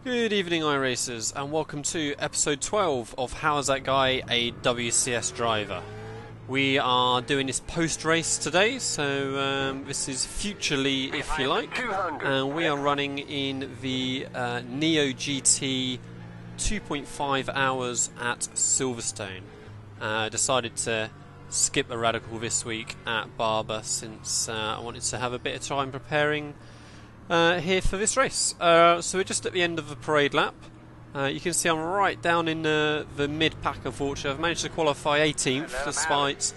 Good evening, iRacers, and welcome to episode 12 of How Is That Guy a WCS Driver? We are doing this post-race today, so this is future Lee, if you like, and we are running in the Neo GT 2.5 hours at Silverstone. Decided to skip a radical this week at Barber since I wanted to have a bit of time preparing here for this race. So we're just at the end of the parade lap. You can see I'm right down in the mid-pack, unfortunately. I've managed to qualify 18th, despite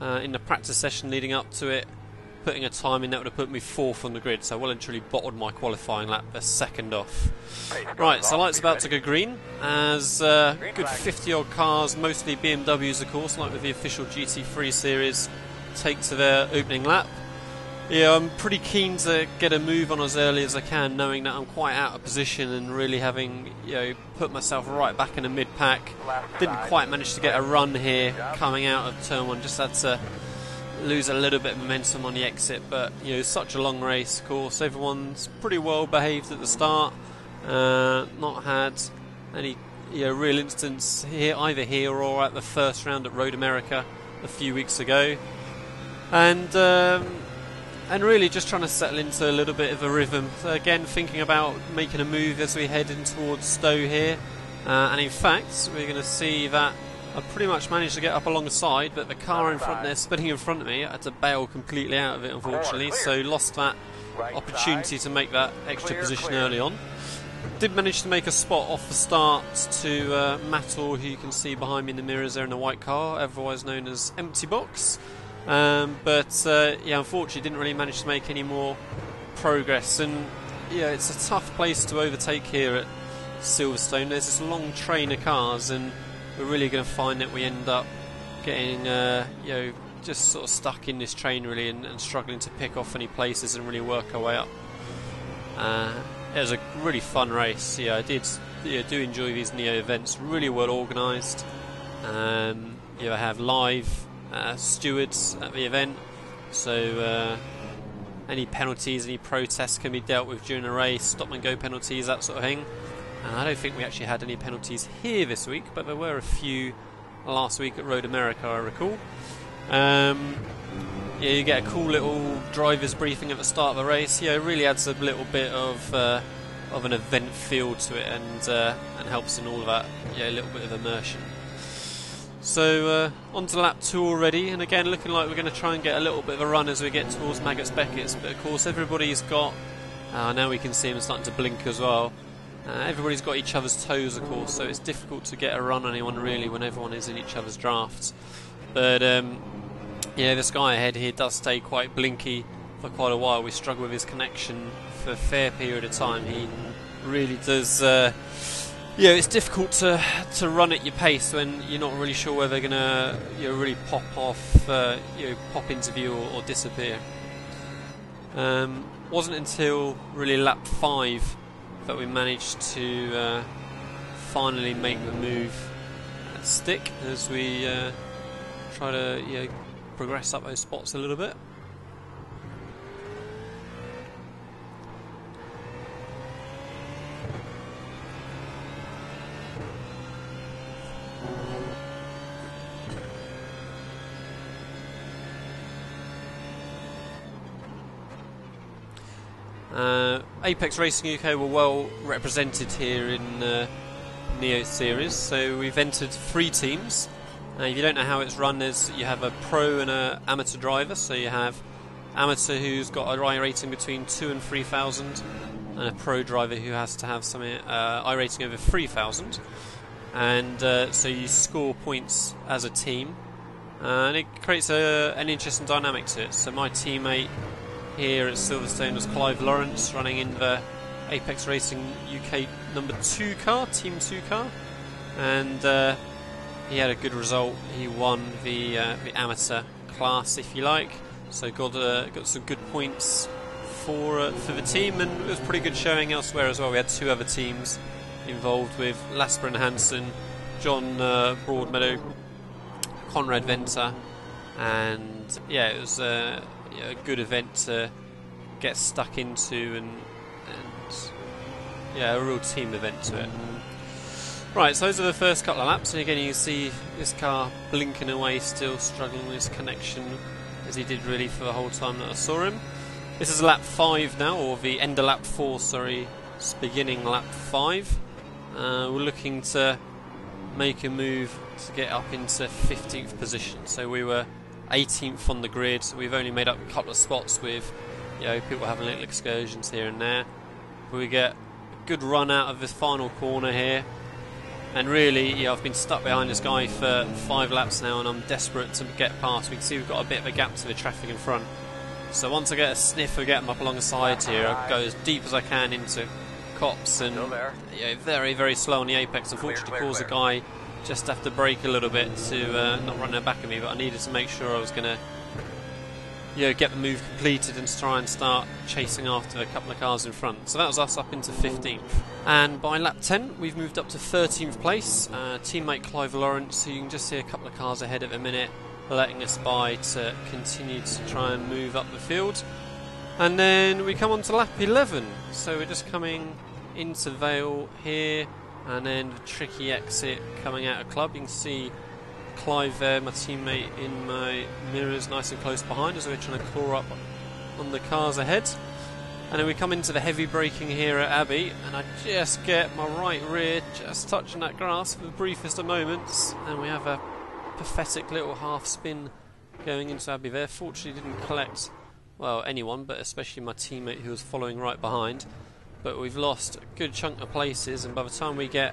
in the practice session leading up to it putting a time in that would have put me 4th on the grid, so I well and truly bottled my qualifying lap a second off. Right, so light's about to go green as good 50 odd cars, mostly BMWs of course, like with the official GT3 series, take to their opening lap. Yeah, I'm pretty keen to get a move on as early as I can, knowing that I'm quite out of position and really having, put myself right back in the mid-pack. Didn't quite manage to get a run here coming out of turn 1, just had to lose a little bit of momentum on the exit, but such a long race, of course. Everyone's pretty well behaved at the start, not had any real instance here, either here or at the first round at Road America a few weeks ago, and really just trying to settle into a little bit of a rhythm. So again, thinking about making a move as we head in towards Stowe here. And in fact, we're going to see that I pretty much managed to get up alongside, but the car in front there, spinning in front of me, I had to bail completely out of it, unfortunately. So lost that opportunity to make that extra position early on. Did manage to make a spot off the start to Mattor, who you can see behind me in the mirrors there in the white car, otherwise known as Empty Box. But unfortunately didn't really manage to make any more progress, and it's a tough place to overtake here at Silverstone. There's this long train of cars, and we're really going to find that we end up getting just sort of stuck in this train really, and struggling to pick off any places and really work our way up. It was a really fun race. I do enjoy these Neo events, really well organised. I have live stewards at the event, so any penalties, any protests can be dealt with during the race, stop and go penalties, that sort of thing. And I don't think we actually had any penalties here this week, but there were a few last week at Road America, I recall. You get a cool little driver's briefing at the start of the race. It really adds a little bit of an event feel to it, and helps in all of that, a little bit of immersion. So on to lap 2 already, and again looking like we're going to try and get a little bit of a run as we get towards Maggots Beckett's, but of course everybody's got, now we can see him starting to blink as well, everybody's got each other's toes of course, so it's difficult to get a run on anyone really when everyone is in each other's drafts. But this guy ahead here does stay quite blinky for quite a while. We struggle with his connection for a fair period of time. He really does it's difficult to run at your pace when you're not really sure whether they're going to really pop off, pop into view or disappear. Wasn't until really lap 5 that we managed to finally make the move stick as we try to progress up those spots a little bit. ApexRacingUK were well represented here in Neo Series, so we've entered 3 teams. If you don't know how it's run, you have a pro and an amateur driver, so you have amateur who's got a I rating between 2 and 3,000, and a pro driver who has to have something I rating over 3,000, and so you score points as a team, and it creates an interesting dynamic to it. So my teammate here at Silverstone was Clive Lawrence, running in the ApexRacingUK number 2 car, Team 2 car, and he had a good result. He won the amateur class, if you like, so got some good points for the team, and it was pretty good showing elsewhere as well. We had 2 other teams involved with Lasper and Hansen, John Broadmeadow, Conrad Venter, and it was a good event to get stuck into and yeah, a real team event to it. Right, so those are the first couple of laps, and again you can see this car blinking away, still struggling with his connection, as he did really for the whole time that I saw him. This is lap 5 now, or the end of lap 4, sorry, it's beginning lap 5. We're looking to make a move to get up into 15th position. So we were 18th on the grid, so we've only made up a couple of spots with, you know, people having little excursions here and there. But we get a good run out of this final corner here. And really, yeah, I've been stuck behind this guy for 5 laps now, and I'm desperate to get past. We can see we've got a bit of a gap to the traffic in front. So once I get a sniff of getting up along the sides here, I go as deep as I can into cops, and yeah, very, very slow on the apex. Unfortunately, caused a guy just have to brake a little bit to not run their back at me, but I needed to make sure I was going to, you know, get the move completed and try and start chasing after a couple of cars in front. So that was us up into 15th. And by lap 10, we've moved up to 13th place. Teammate Clive Lawrence, who you can just see a couple of cars ahead at the minute, letting us by to continue to try and move up the field. And then we come on to lap 11. So we're just coming into Vale here, and then the tricky exit coming out of Club. You can see Clive there, my teammate, in my mirrors nice and close behind as we're trying to claw up on the cars ahead. And then we come into the heavy braking here at Abbey, and I just get my right rear just touching that grass for the briefest of moments, and we have a pathetic little half spin going into Abbey there. Fortunately didn't collect, well, anyone, but especially my teammate who was following right behind. But we've lost a good chunk of places, and by the time we get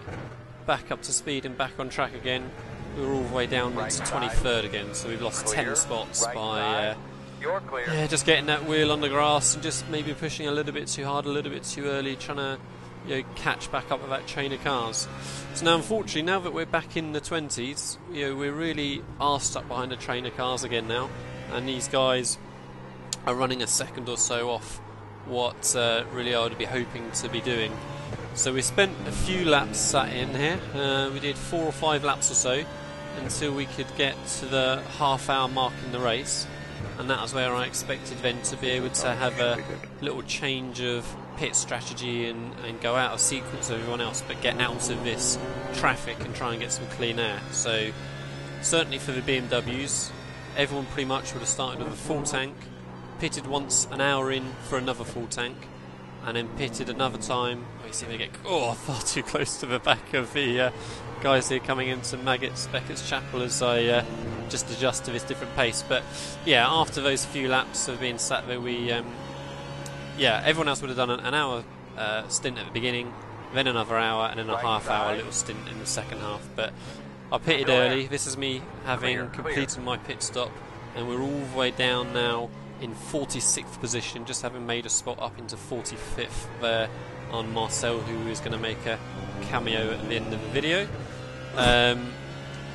back up to speed and back on track again, we're all the way down into 23rd again. So we've lost 10 spots by yeah, just getting that wheel on the grass and just maybe pushing a little bit too hard, a little bit too early, trying to, you know, catch back up with that chain of cars. So now, unfortunately, now that we're back in the 20s, you know, we really are stuck behind a train of cars again now, and these guys are running a second or so off what really I would be hoping to be doing. So we spent a few laps sat in here. We did 4 or 5 laps or so until we could get to the half-hour mark in the race, and that was where I expected then to be able to have a little change of pit strategy and go out of sequence with everyone else, but get out of this traffic and try and get some clean air. So certainly for the BMWs, everyone pretty much would have started with a full tank, pitted once an hour in for another full tank, and then pitted another time. You see they get far too close to the back of the guys here coming into Beckett's Chapel as I just adjust to this different pace. But yeah, after those few laps of being sat there, we yeah, everyone else would have done an hour stint at the beginning, then another hour, and then a half-hour little stint in the second half. But I pitted early. This is me having completed my pit stop, and we're all the way down now in 46th position, just having made a spot up into 45th there on Marcel, who is going to make a cameo at the end of the video.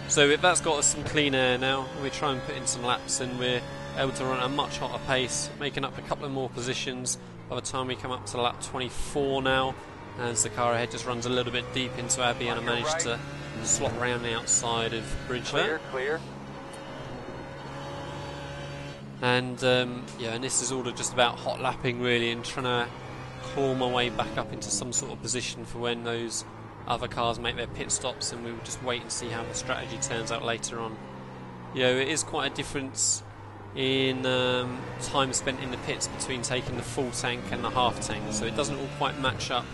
So that's got us some clean air now. We try and put in some laps, and we're able to run at a much hotter pace, making up a couple of more positions by the time we come up to lap 24 now, as the car ahead just runs a little bit deep into Abbey, and I managed to slot around the outside of Bridge there. Clear. And yeah, and this is all just about hot lapping really, and trying to claw my way back up into some sort of position for when those other cars make their pit stops, and we'll just wait and see how the strategy turns out later on. You know, it is quite a difference in time spent in the pits between taking the full tank and the half tank, so it doesn't all quite match up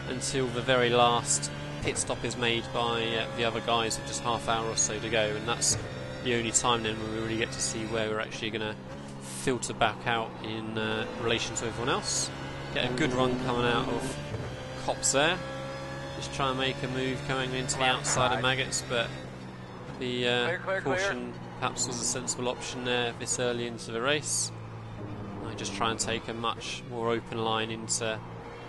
until the very last pit stop is made by the other guys with just half hour or so to go, and that's the only time then when we really get to see where we're actually going to filter back out in relation to everyone else. Get a good run coming out of Cops there. Just try and make a move coming into the outside of Maggots, but the caution perhaps was a sensible option there this early into the race. I just try and take a much more open line into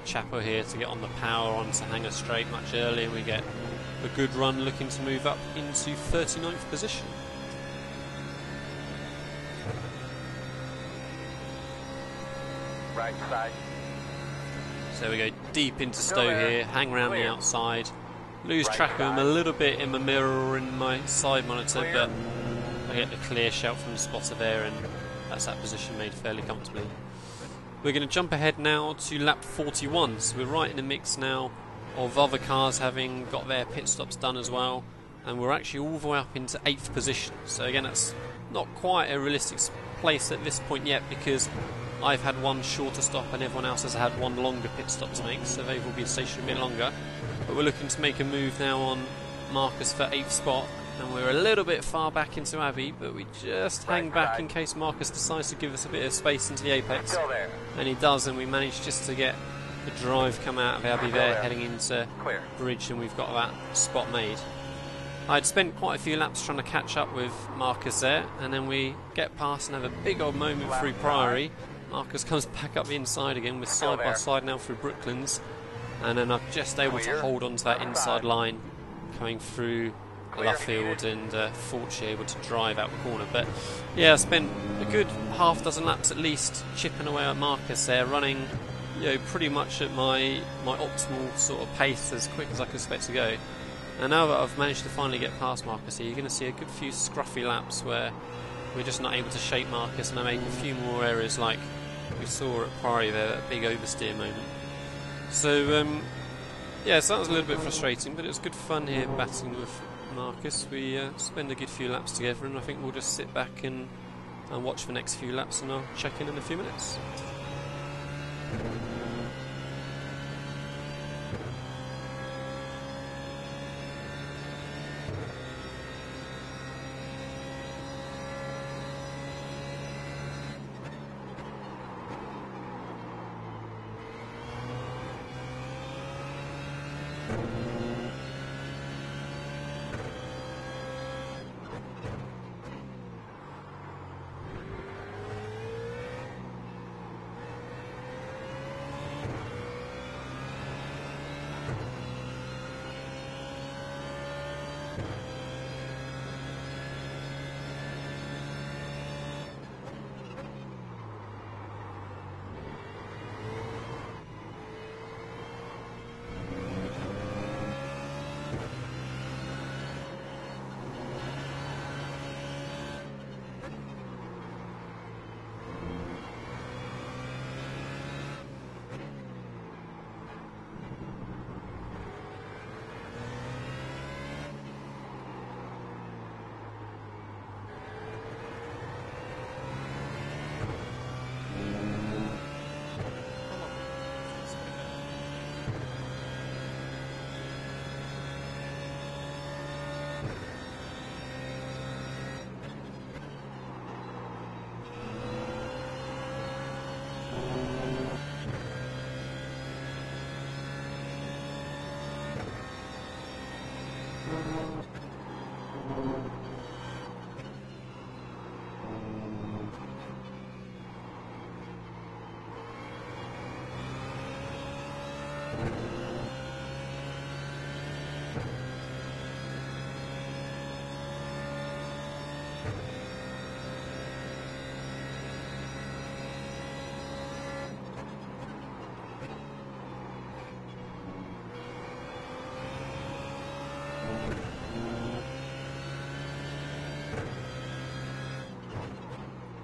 Chapo here to get on the power onto Hangar Straight much earlier. We get a good run looking to move up into 39th position. Right side. So we go deep into Stowe here, hang around the outside, lose track of him a little bit in my mirror or in my side monitor, but I get the clear shout from the spotter there, and that's that position made fairly comfortably. we're going to jump ahead now to lap 41. So we're right in the mix now of other cars having got their pit stops done as well, and we're actually all the way up into 8th position. So again, that's not quite a realistic place at this point yet, because I've had one shorter stop and everyone else has had one longer pit stop to make, so they've all been stationed a bit longer. But we're looking to make a move now on Marcus for 8th spot, and we're a little bit far back into Abbey, but we just hang back in case Marcus decides to give us a bit of space into the apex. And he does, and we manage just to get the drive come out of Abbey there, heading into Bridge, and we've got that spot made. I'd spent quite a few laps trying to catch up with Marcus there, and then we get past and have a big old moment through Priory. Marcus comes back up the inside again. We're side by side now through Brooklands, and then I'm just able to hold on to that inside line coming through Luffield, and fortunately able to drive out the corner. But yeah, I spent a good half dozen laps at least chipping away at Marcus there, running, you know, pretty much at my optimal sort of pace, as quick as I could expect to go. And now that I've managed to finally get past Marcus here, you're going to see a good few scruffy laps where we're just not able to shape Marcus, and I make a few more errors like we saw at Priory there, that big oversteer moment. So yeah, so that was a little bit frustrating, but it was good fun here battling with Marcus. We spend a good few laps together, and I think we'll just sit back and watch the next few laps, and I'll check in a few minutes.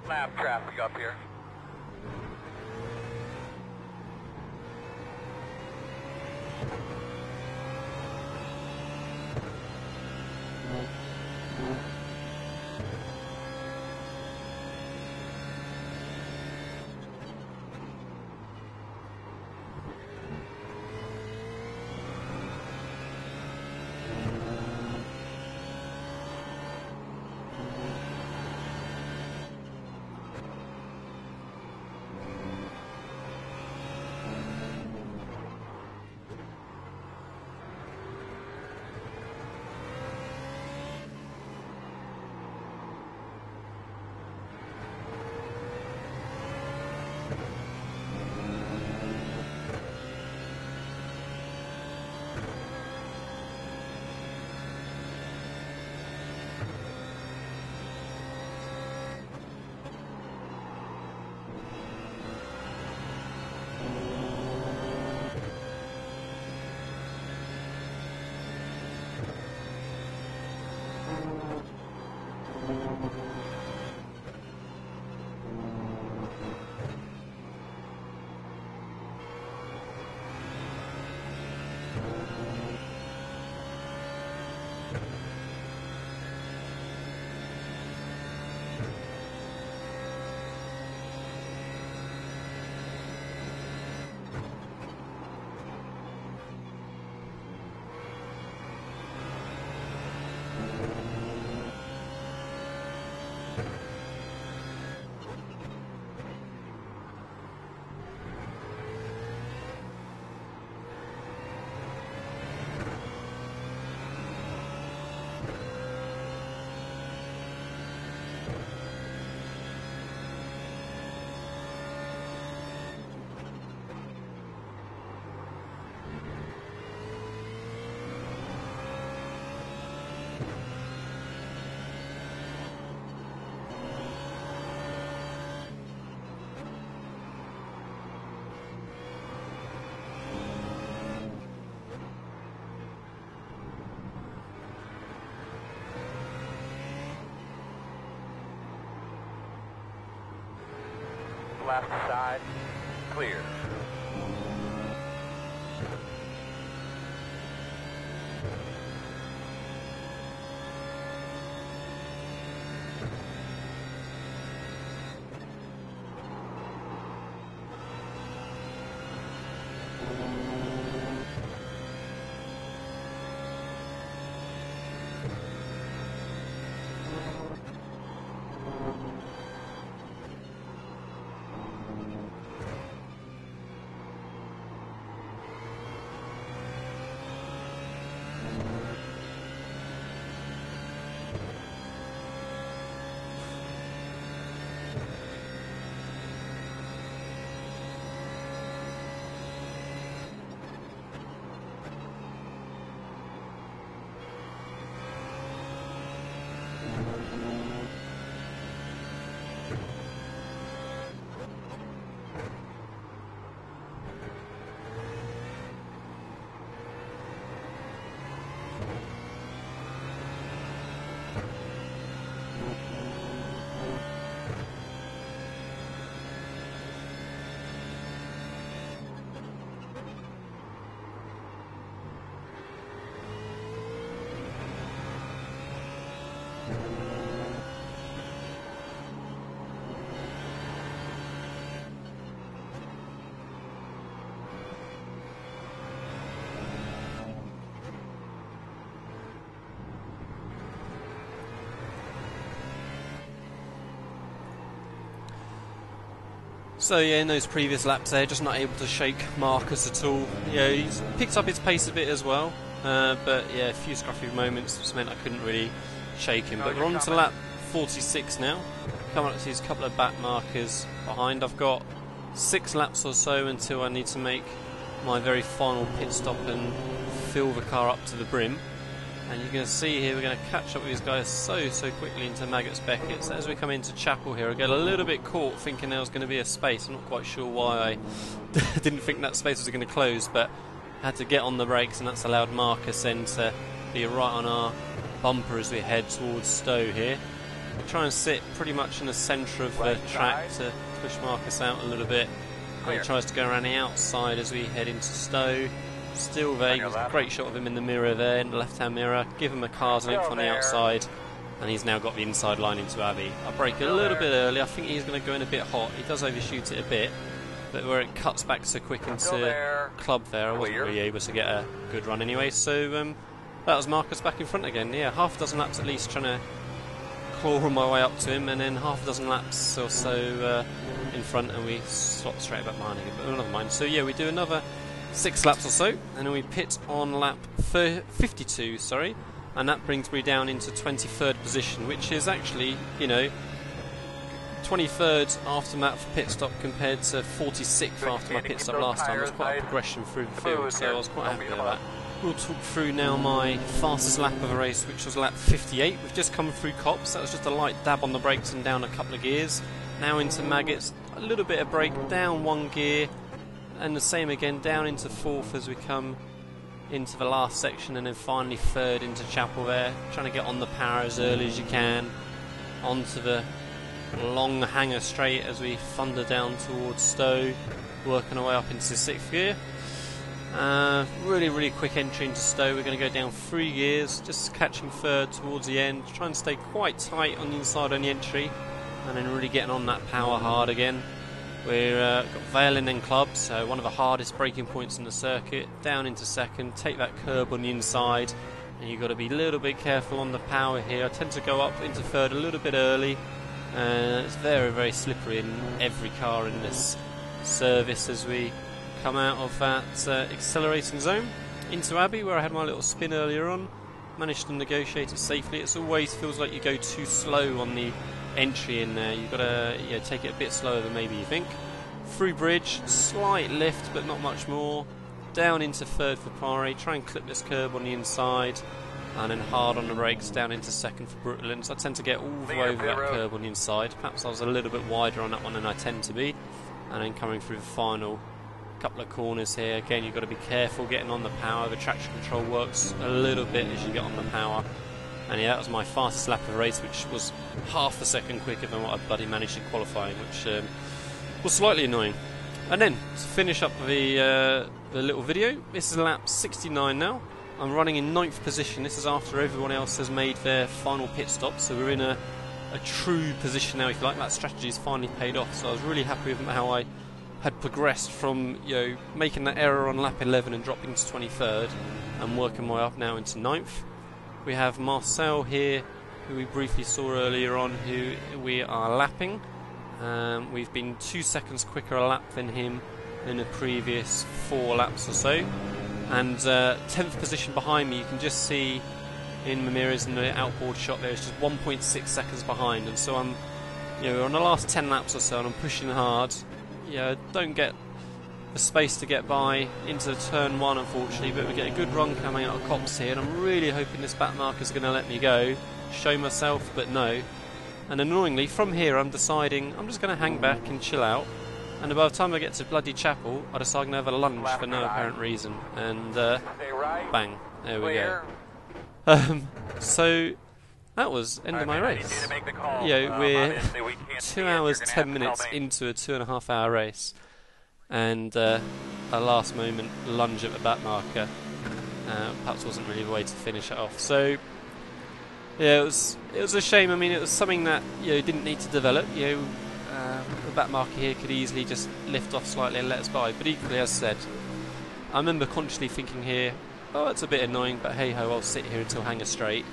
Lap traffic up here. left side, clear. So yeah, in those previous laps there, just not able to shake Marcus at all. Yeah, he's picked up his pace a bit as well, but yeah, a few scruffy moments just meant I couldn't really shake him. But we're on to lap 46 now, coming up to these couple of back markers behind. I've got 6 laps or so until I need to make my very final pit stop and fill the car up to the brim. And you're going to see here we're going to catch up with these guys so quickly into Maggots Beckett. So as we come into Chapel here, I get a little bit caught thinking there was going to be a space. I'm not quite sure why I didn't think that space was going to close, but I had to get on the brakes, and that's allowed Marcus then to be right on our bumper as we head towards Stowe here. We try and sit pretty much in the centre of the track to push Marcus out a little bit. He tries to go around the outside as we head into Stowe. Still there, he was a great shot of him in the mirror there, in the left-hand mirror. Give him a car's length on the outside, and he's now got the inside line into Abbey. I brake a little bit early. I think he's going to go in a bit hot. He does overshoot it a bit, but where it cuts back so quick into club there, I wasn't really able to get a good run anyway. So that was Marcus back in front again. Yeah, half a dozen laps at least trying to claw my way up to him, and then half a dozen laps or so in front, and we slot straight back behind again. But never mind. So yeah, we do another 6 laps or so, and then we pit on lap 52, sorry, and that brings me down into 23rd position, which is actually, you know, 23rd after my pit stop compared to 46th after my pit stop last time. There's quite a progression through the field, so I was quite happy with that. We'll talk through now my fastest lap of the race, which was lap 58. We've just come through Copse. That was just a light dab on the brakes and down a couple of gears. Now into Maggots, a little bit of brake, down 1 gear, and the same again, down into 4th as we come into the last section, and then finally 3rd into Chapel there. Trying to get on the power as early as you can, onto the long hanger straight as we thunder down towards Stowe, working our way up into 6th gear. Really quick entry into Stowe. We're going to go down 3 gears, just catching 3rd towards the end, try and stay quite tight on the inside on the entry, and then really getting on that power hard again. We've got Vale and then Club, so one of the hardest braking points in the circuit. Down into 2nd, take that curb on the inside, and you've got to be a little bit careful on the power here. I tend to go up into 3rd a little bit early. It's very slippery in every car in this service as we come out of that accelerating zone into Abbey, where I had my little spin earlier on. Managed to negotiate it safely. It always feels like you go too slow on the entry in there. You've got to take it a bit slower than maybe you think. Through bridge, slight lift but not much more. Down into 3rd for Pare, try and clip this curb on the inside, and then hard on the brakes down into 2nd for Brooklands. I tend to get all the way over that curb on the inside. Perhaps I was a little bit wider on that one than I tend to be. And then coming through the final couple of corners here, again you've got to be careful getting on the power. The traction control works a little bit as you get on the power. And yeah, that was my fastest lap of the race, which was half a second quicker than what I bloody managed in qualifying, which was slightly annoying. And then, to finish up the little video, this is lap 69 now. I'm running in 9th position. This is after everyone else has made their final pit stop, so we're in a true position now, if you like. That strategy has finally paid off, so I was really happy with how I had progressed from, you know, making that error on lap 11 and dropping to 23rd, and working my way up now into 9th. We have Marcel here, who we briefly saw earlier on, who we are lapping. We've been 2 seconds quicker a lap than him in the previous 4 laps or so. And 10th position behind me, you can just see in the mirrors in the outboard shot there, it's just 1.6 seconds behind. And so I'm, you know, on the last 10 laps or so, and I'm pushing hard. Yeah, don't get the space to get by into turn 1, unfortunately, but we get a good run coming out of Cops here, and I'm really hoping this back marker is going to let me go, show myself, but no. And annoyingly, from here I'm deciding I'm just going to hang back and chill out, and by the time I get to bloody Chapel, I decide I'm going to have a lunge for no apparent reason, and bang, there we go. So that was end of my race. You know, we're 2 hours 10 minutes into a 2.5 hour race, and a last moment lunge at the back marker perhaps wasn't really the way to finish it off. So yeah, it was a shame. I mean, it was something that, you know, didn't need to develop. You know, the back marker here could easily just lift off slightly and let us by. But equally, as I said, I remember consciously thinking here, oh, it's a bit annoying, but hey ho, I'll sit here until hanger straight,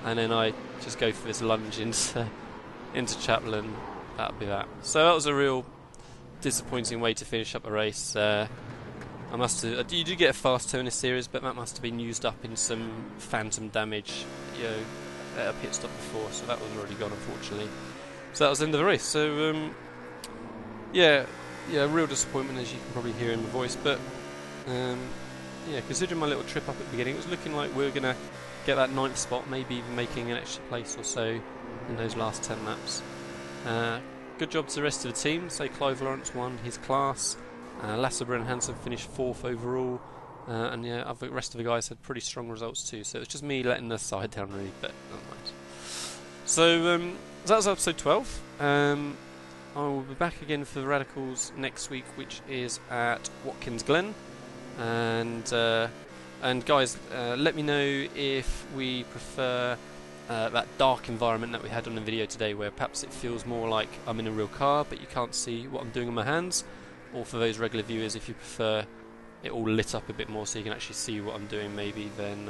and then I just go for this lunge into Chapel, and that'll be that. So that was a real disappointing way to finish up a race. I must have, you do get a fast tow in this series, but that must have been used up in some phantom damage, you know, at a pit stop before, so that one's already gone, unfortunately. So that was the end of the race. So yeah, real disappointment, as you can probably hear in my voice. But yeah, considering my little trip up at the beginning, it was looking like we were going to get that 9th spot, maybe even making an extra place or so in those last 10 laps. Good job to the rest of the team. So Clive Lawrence won his class, Lasseter and Hansen finished 4th overall, and yeah, the rest of the guys had pretty strong results too. So it was just me letting the side down really, but never mind. So that was episode 12. I will be back again for the Radicals next week, which is at Watkins Glen. And guys, let me know if we prefer that dark environment that we had on the video today, where perhaps it feels more like I'm in a real car but you can't see what I'm doing on my hands, or for those regular viewers, if you prefer it all lit up a bit more so you can actually see what I'm doing, maybe, then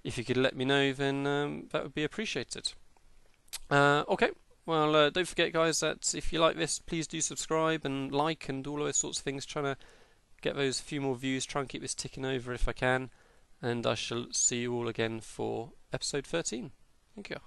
if you could let me know, then that would be appreciated. Okay, well, don't forget, guys, that if you like this, please do subscribe and like and all those sorts of things, trying to get those few more views, try and keep this ticking over if I can, and I shall see you all again for episode 13. Thank you.